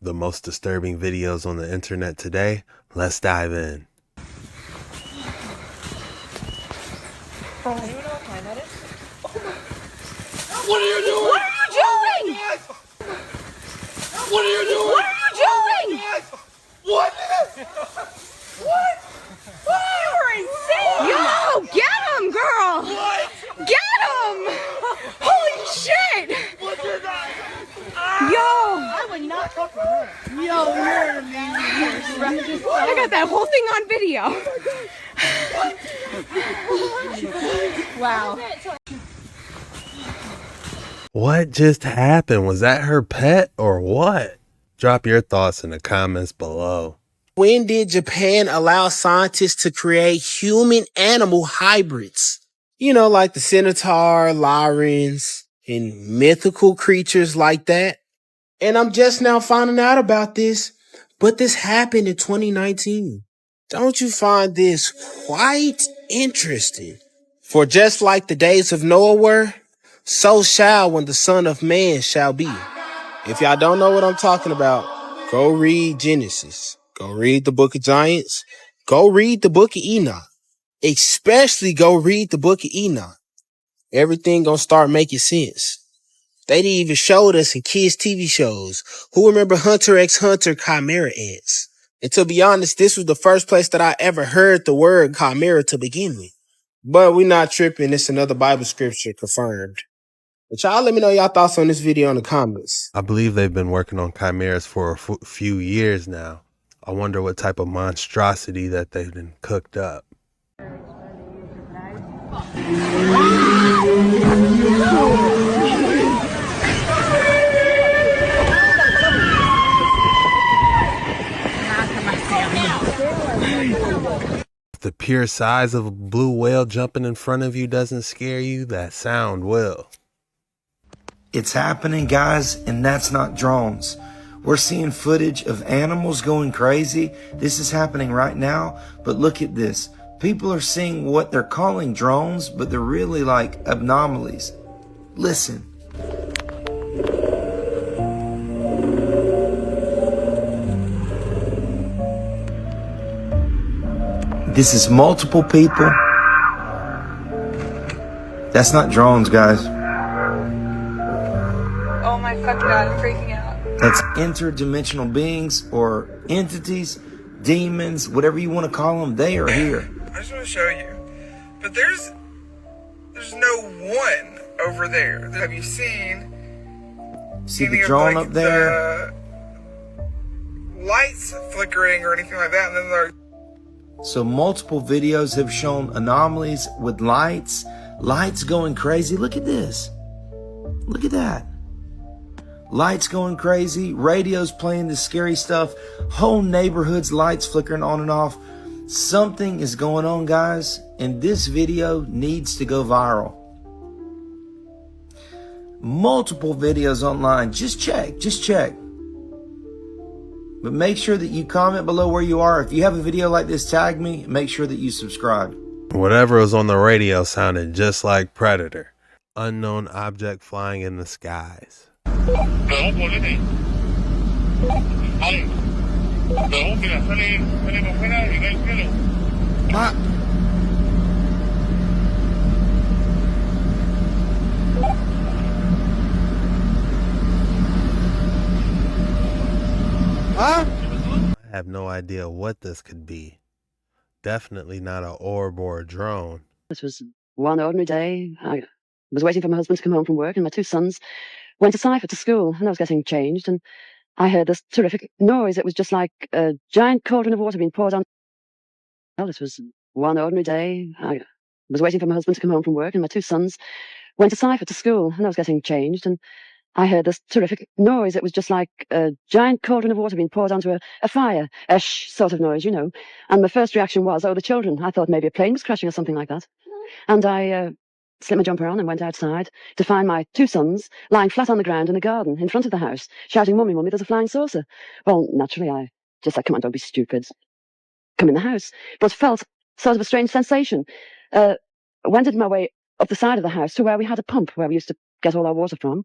the most disturbing videos on the internet today. Let's dive in. Anyone know what time that is? What are you doing? What are you doing? What are you doing? What are you doing? What? What? You were insane! Yo, get him, girl! What? Get him! Holy shit! What did I? Yo! I would not talk to her. Yo, you're amazing. I got that whole thing on video. Wow. What just happened? Was that her pet or what? Drop your thoughts in the comments below. When did Japan allow scientists to create human-animal hybrids? You know, like the centaur, lions, and mythical creatures like that. And I'm just now finding out about this, but this happened in 2019. Don't you find this quite interesting? For just like the days of Noah were, so shall when the Son of Man shall be. If y'all don't know what I'm talking about, go read Genesis. Go read the book of Giants. Go read the book of Enoch. Especially go read the book of Enoch. Everything gonna start making sense. They didn't even show us in kids' TV shows. Who remember Hunter x Hunter Chimera ants? And to be honest, this was the first place that I ever heard the word chimera to begin with. But we not tripping. It's another Bible scripture confirmed. But y'all let me know y'all thoughts on this video in the comments. I believe they've been working on chimeras for a few years now. I wonder what type of monstrosity that they've been cooked up. If the pure size of a blue whale jumping in front of you doesn't scare you, that sound will. It's happening, guys, and that's not drones. We're seeing footage of animals going crazy. This is happening right now, but look at this. People are seeing what they're calling drones, but they're really like anomalies. Listen. This is multiple people. That's not drones, guys. Oh my fucking god, I'm freaking out. That's interdimensional beings or entities, demons, whatever you want to call them. They are here. I just want to show you. But there's no one over there. Have you seen See any the of, drone like, up there? the lights flickering or anything like that? And then there. So multiple videos have shown anomalies with lights going crazy. Look at this. Look at that. Lights going crazy, radios playing this scary stuff, whole neighborhoods, lights flickering on and off. Something is going on, guys, and this video needs to go viral. Multiple videos online. Just check. But make sure that you comment below where you are. If you have a video like this, tag me. Make sure that you subscribe. Whatever was on the radio sounded just like Predator. Unknown object flying in the skies. I have no idea what this could be. Definitely not an orb or a drone. This was one ordinary day. I was waiting for my husband to come home from work, and my two sons went to Cypher to school, and I was getting changed, and I heard this terrific noise. It was just like a giant cauldron of water being poured on. Well, this was one ordinary day. I was waiting for my husband to come home from work, and my two sons went to Cypher to school, and I was getting changed, and I heard this terrific noise. It was just like a giant cauldron of water being poured onto a fire, a shh sort of noise, you know. And my first reaction was, oh, the children. I thought maybe a plane was crashing or something like that. And I slipped my jumper on and went outside to find my two sons lying flat on the ground in the garden in front of the house, shouting, Mummy, Mummy, there's a flying saucer. Well, naturally, I just said, come on, don't be stupid. Come in the house. But felt sort of a strange sensation. Wended my way up the side of the house to where we had a pump where we used to get all our water from,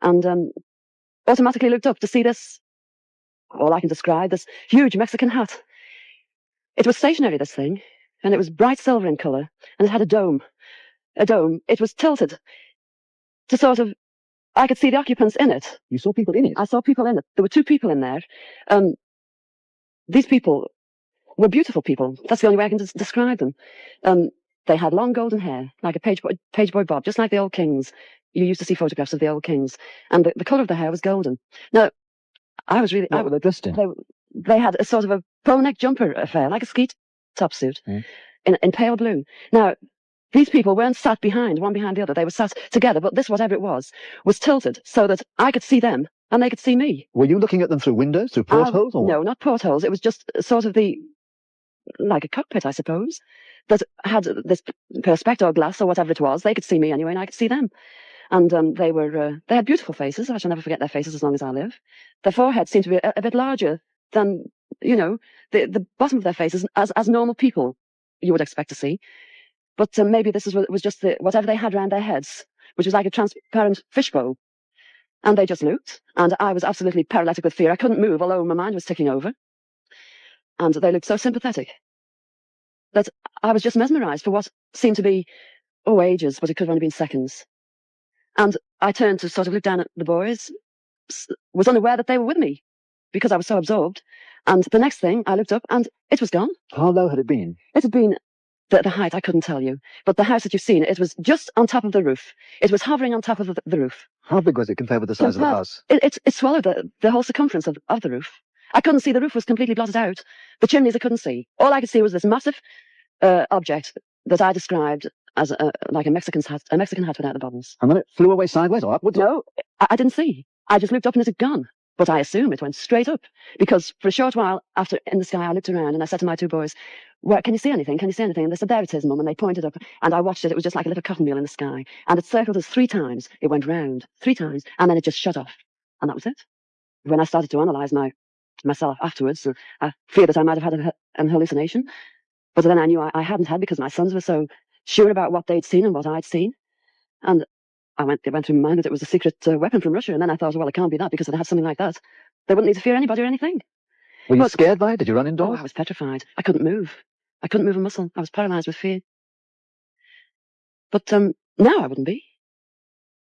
and automatically looked up to see this all I can describe, this huge Mexican hat. It was stationary, this thing, and it was bright silver in colour, and it had a dome. A dome. It was tilted to sort of, I could see the occupants in it. You saw people in it? I saw people in it. There were 2 people in there. These people were beautiful people. That's the only way I can describe them. They had long golden hair, like a page boy bob, just like the old kings. You used to see photographs of the old kings. And the colour of their hair was golden. Now, I was really... What were they dressed in? They had a sort of a polo neck jumper affair, like a ski top suit, in pale blue. Now, these people weren't sat behind, one behind the other. They were sat together, but this, whatever it was tilted so that I could see them and they could see me. Were you looking at them through windows, through portholes? No, not portholes. It was just sort of like a cockpit, I suppose, that had this perspex or glass or whatever it was. They could see me anyway, and I could see them. And they had beautiful faces. I shall never forget their faces as long as I live. Their foreheads seemed to be a bit larger than, the bottom of their faces as normal people you would expect to see. But maybe this was just whatever they had around their heads, which was like a transparent fishbowl. And they just looked, and I was absolutely paralytic with fear. I couldn't move, although my mind was ticking over. And they looked so sympathetic that I was just mesmerised for what seemed to be, ages, but it could have only been seconds. And I turned to sort of look down at the boys, was unaware that they were with me because I was so absorbed. And the next thing, I looked up and it was gone. How low had it been? It had been the height, I couldn't tell you. But the house that you've seen, it was just on top of the roof. It was hovering on top of the roof. How big was it compared with the size of the house? It swallowed the whole circumference of the roof. I couldn't see. The roof was completely blotted out. The chimneys I couldn't see. All I could see was this massive object that I described as like a Mexican hat without the bottoms. And then it flew away sideways or upwards? No, I didn't see. I just looked up and it had gone. But I assume it went straight up, because for a short while after in the sky, I looked around and I said to my 2 boys, "Well, can you see anything? Can you see anything?" And they said, "There it is, Mum." And they pointed up, and I watched it. It was just like a little cotton wheel in the sky. And it circled us 3 times. It went round 3 times, and then it just shut off. And that was it. When I started to analyse myself afterwards, I feared that I might have had an hallucination. But then I knew I hadn't had, because my sons were so sure about what they'd seen and what I'd seen. And it went through my mind that it was a secret weapon from Russia. And then I thought, well, it can't be that, because if they had something like that, they wouldn't need to fear anybody or anything. Were you scared by it? Did you run Oh, indoors? I was petrified. I couldn't move. I couldn't move a muscle. I was paralysed with fear. But now I wouldn't be.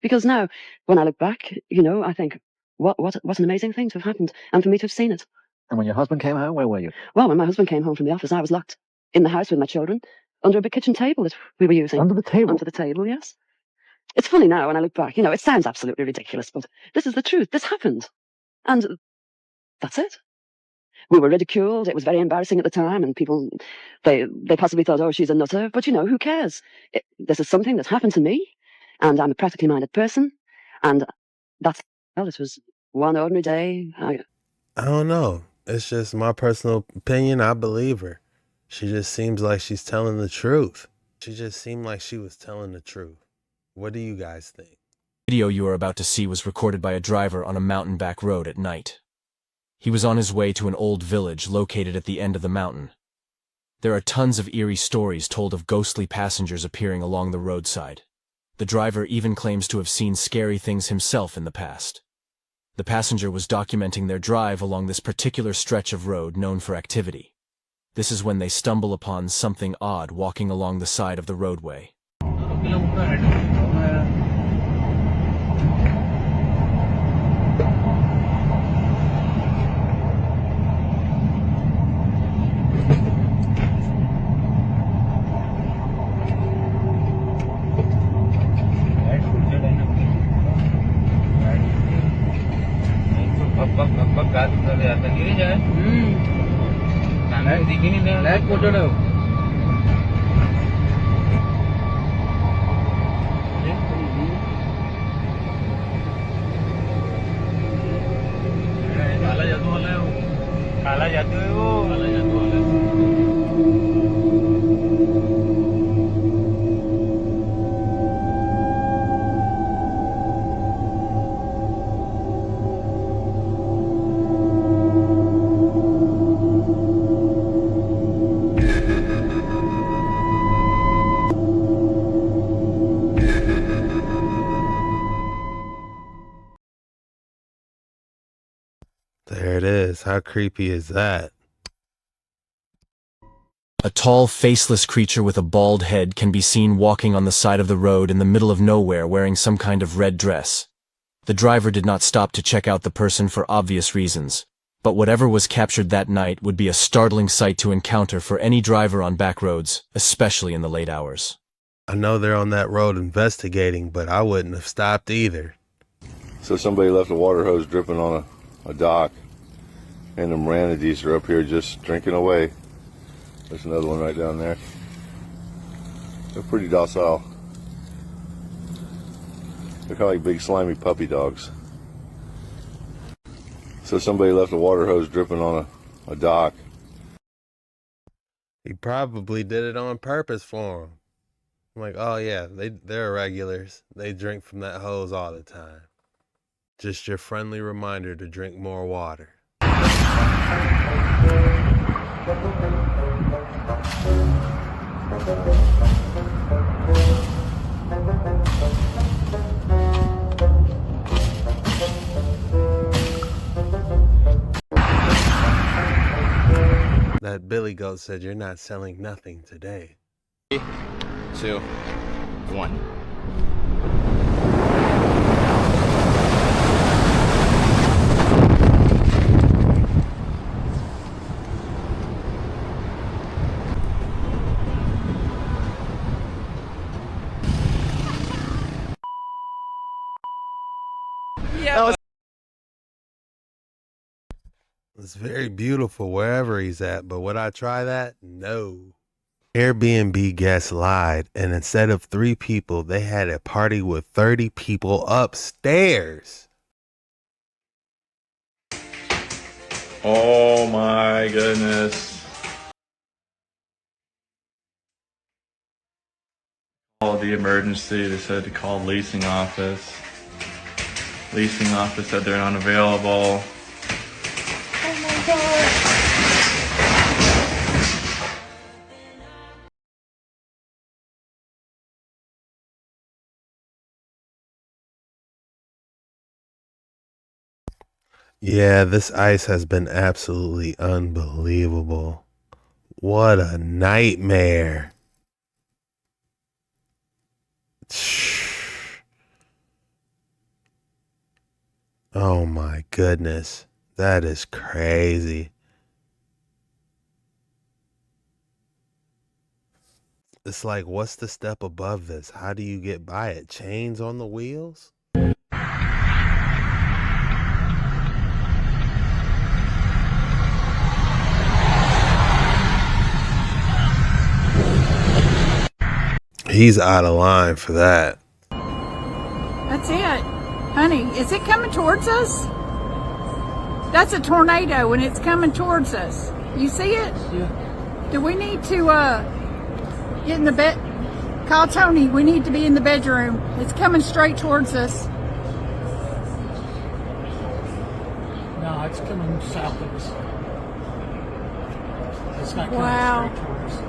Because now, when I look back, I think, what an amazing thing to have happened, and for me to have seen it. And when your husband came home, where were you? Well, when my husband came home from the office, I was locked in the house with my children, under a big kitchen table that we were using. Under the table? Under the table, yes. It's funny now when I look back. It sounds absolutely ridiculous, but this is the truth. This happened. And that's it. We were ridiculed. It was very embarrassing at the time, and people, they possibly thought, oh, she's a nutter. But, who cares? This is something that's happened to me, and I'm a practically minded person, and it was one ordinary day. I don't know. It's just my personal opinion. I believe her. She just seems like she's telling the truth. She just seemed like she was telling the truth. What do you guys think? The video you are about to see was recorded by a driver on a mountain back road at night. He was on his way to an old village located at the end of the mountain. There are tons of eerie stories told of ghostly passengers appearing along the roadside. The driver even claims to have seen scary things himself in the past. The passenger was documenting their drive along this particular stretch of road known for activity. This is when they stumble upon something odd walking along the side of the roadway. There it is. How creepy is that? A tall, faceless creature with a bald head can be seen walking on the side of the road in the middle of nowhere wearing some kind of red dress. The driver did not stop to check out the person for obvious reasons, but whatever was captured that night would be a startling sight to encounter for any driver on back roads, especially in the late hours. I know they're on that road investigating, but I wouldn't have stopped either. So somebody left a water hose dripping on a dock, and the manatees are up here just drinking away. There's another one right down there. They're pretty docile. They're kind of like big slimy puppy dogs. So somebody left a water hose dripping on a dock. He probably did it on purpose for him. I'm like, oh yeah, they're regulars. They drink from that hose all the time. Just your friendly reminder to drink more water. That Billy Goat said you're not selling nothing today. 3, 2, 1. Yeah. It's very beautiful wherever he's at, but would I try that? No. Airbnb guests lied, and instead of 3 people, they had a party with 30 people upstairs. Oh my goodness. Called the emergency. They said to call leasing office. Leasing office said they're unavailable. Oh my God. Yeah, this ice has been absolutely unbelievable. What a nightmare. Oh my goodness. That is crazy. It's like, what's the step above this? How do you get by it? Chains on the wheels? He's out of line for that. That's it. Honey, is it coming towards us? That's a tornado and it's coming towards us. You see it? Yeah. Do we need to get in the bed? Call Tony. We need to be in the bedroom. It's coming straight towards us. No, it's coming south of us. It's not coming Wow. straight towards us.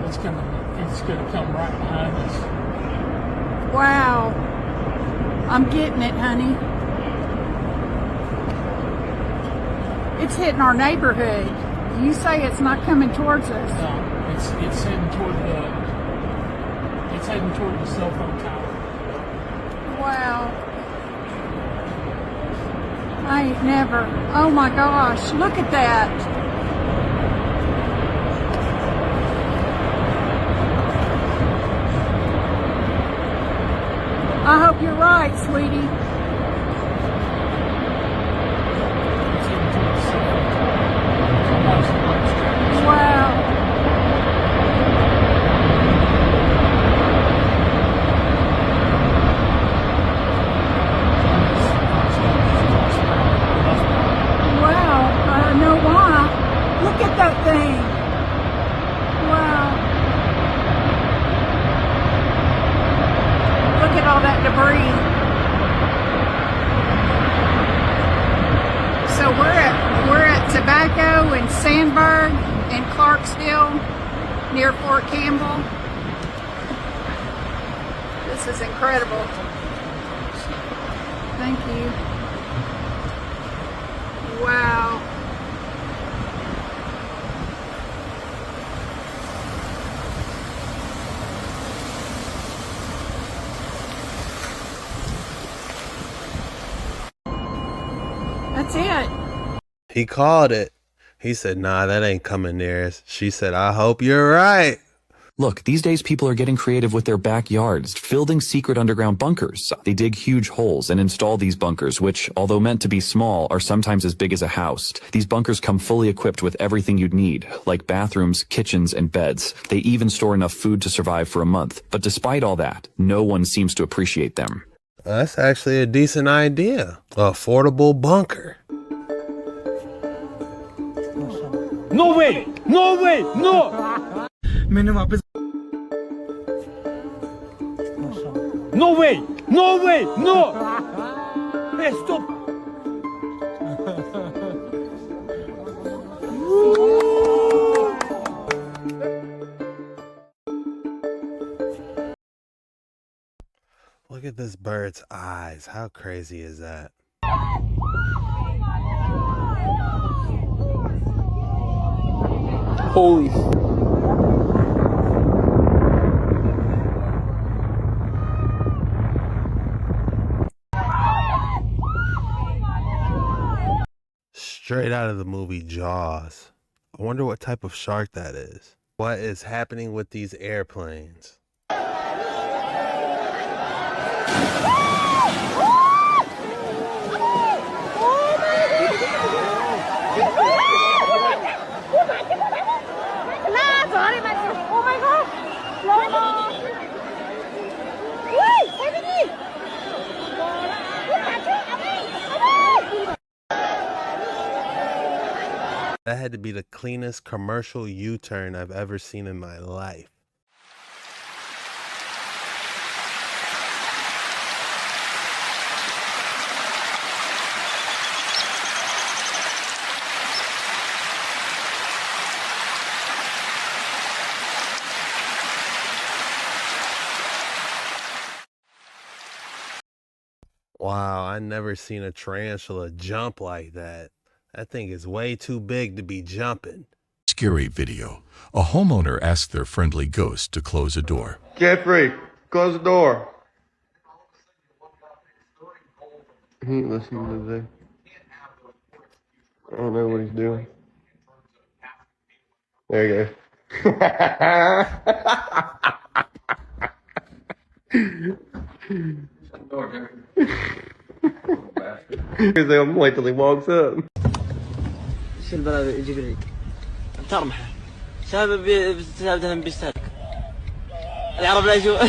It's gonna come right behind us. Wow. I'm getting it, honey. It's hitting our neighborhood. You say it's not coming towards us. No, it's heading toward the cell phone tower. Wow. I ain't never. Oh my gosh, look at that. I hope you're right, sweetie. It's heading toward the cell phone tower. Wow. Wow, I don't know why. Look at that thing. Wow. Look at all that debris. So we're at Tobacco and Sandburg and Clarksville near Fort Campbell. This is incredible. Thank you. Wow. That's it. He called it. He said, nah, that ain't coming near us. She said, I hope you're right. Look, these days people are getting creative with their backyards, building secret underground bunkers. They dig huge holes and install these bunkers, which, although meant to be small, are sometimes as big as a house. These bunkers come fully equipped with everything you'd need, like bathrooms, kitchens, and beds. They even store enough food to survive for a month. But despite all that, no one seems to appreciate them. That's actually a decent idea. Affordable bunker. No way! No way! No! No way! No way! No! Hey, stop! Look at this bird's eyes. How crazy is that? Holy. Straight out of the movie Jaws. I wonder what type of shark that is. What is happening with these airplanes? That had to be the cleanest commercial U-turn I've ever seen in my life. Wow, I never seen a tarantula jump like that. That thing is way too big to be jumping. Scary video. A homeowner asked their friendly ghost to close a door. Jeffrey, close the door. He ain't listening today. I don't know what he's doing. There you go. Because I'm wait till he walks up. شو البلد جبريل ترمحة شباب بسببهم بيستهلك العرب لا يشوف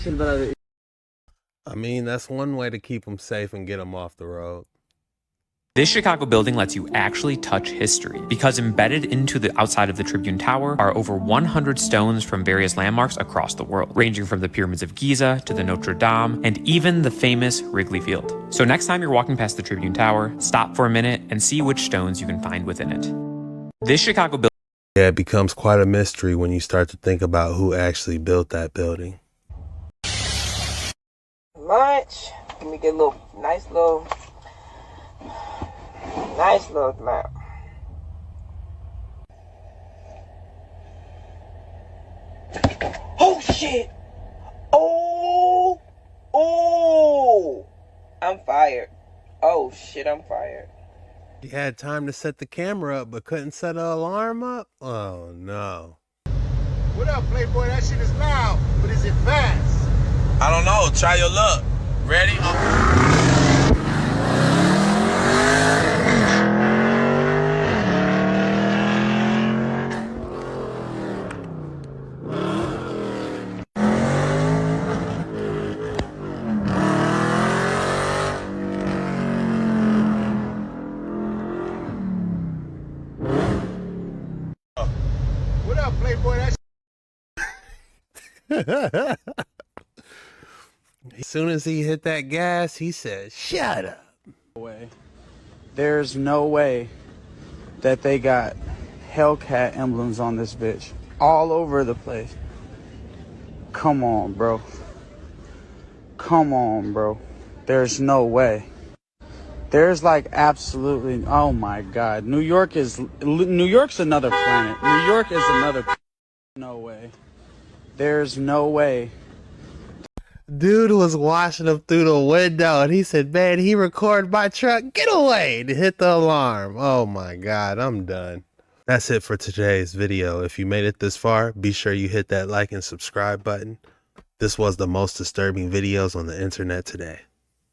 شو البلد I mean, that's one way to keep them safe and get them off the road. This Chicago building lets you actually touch history because embedded into the outside of the Tribune Tower are over 100 stones from various landmarks across the world, ranging from the pyramids of Giza to the Notre Dame and even the famous Wrigley Field. So next time you're walking past the Tribune Tower, stop for a minute and see which stones you can find within it. This Chicago building. Yeah, it becomes quite a mystery when you start to think about who actually built that building. Lunch. Let me get a little nice little map. Oh shit! Oh! I'm fired. Oh shit, I'm fired. You had time to set the camera up but couldn't set an alarm up? Oh no. What up, Playboy? That shit is loud, but is it fast? I don't know. Try your luck. Ready? What up, Playboy? That As soon as he hit that gas, he said, shut up. There's no way that they got Hellcat emblems on this bitch. All over the place. Come on, bro. Come on, bro. There's no way. There's like absolutely, oh my God. New York's another planet. New York is another, no way. There's no way. Dude was watching him through the window and he said, man, he recorded my truck. Get away, and hit the alarm. Oh my God, I'm done. That's it for today's video. If you made it this far, be sure you hit that like and subscribe button. This was the most disturbing videos on the internet today.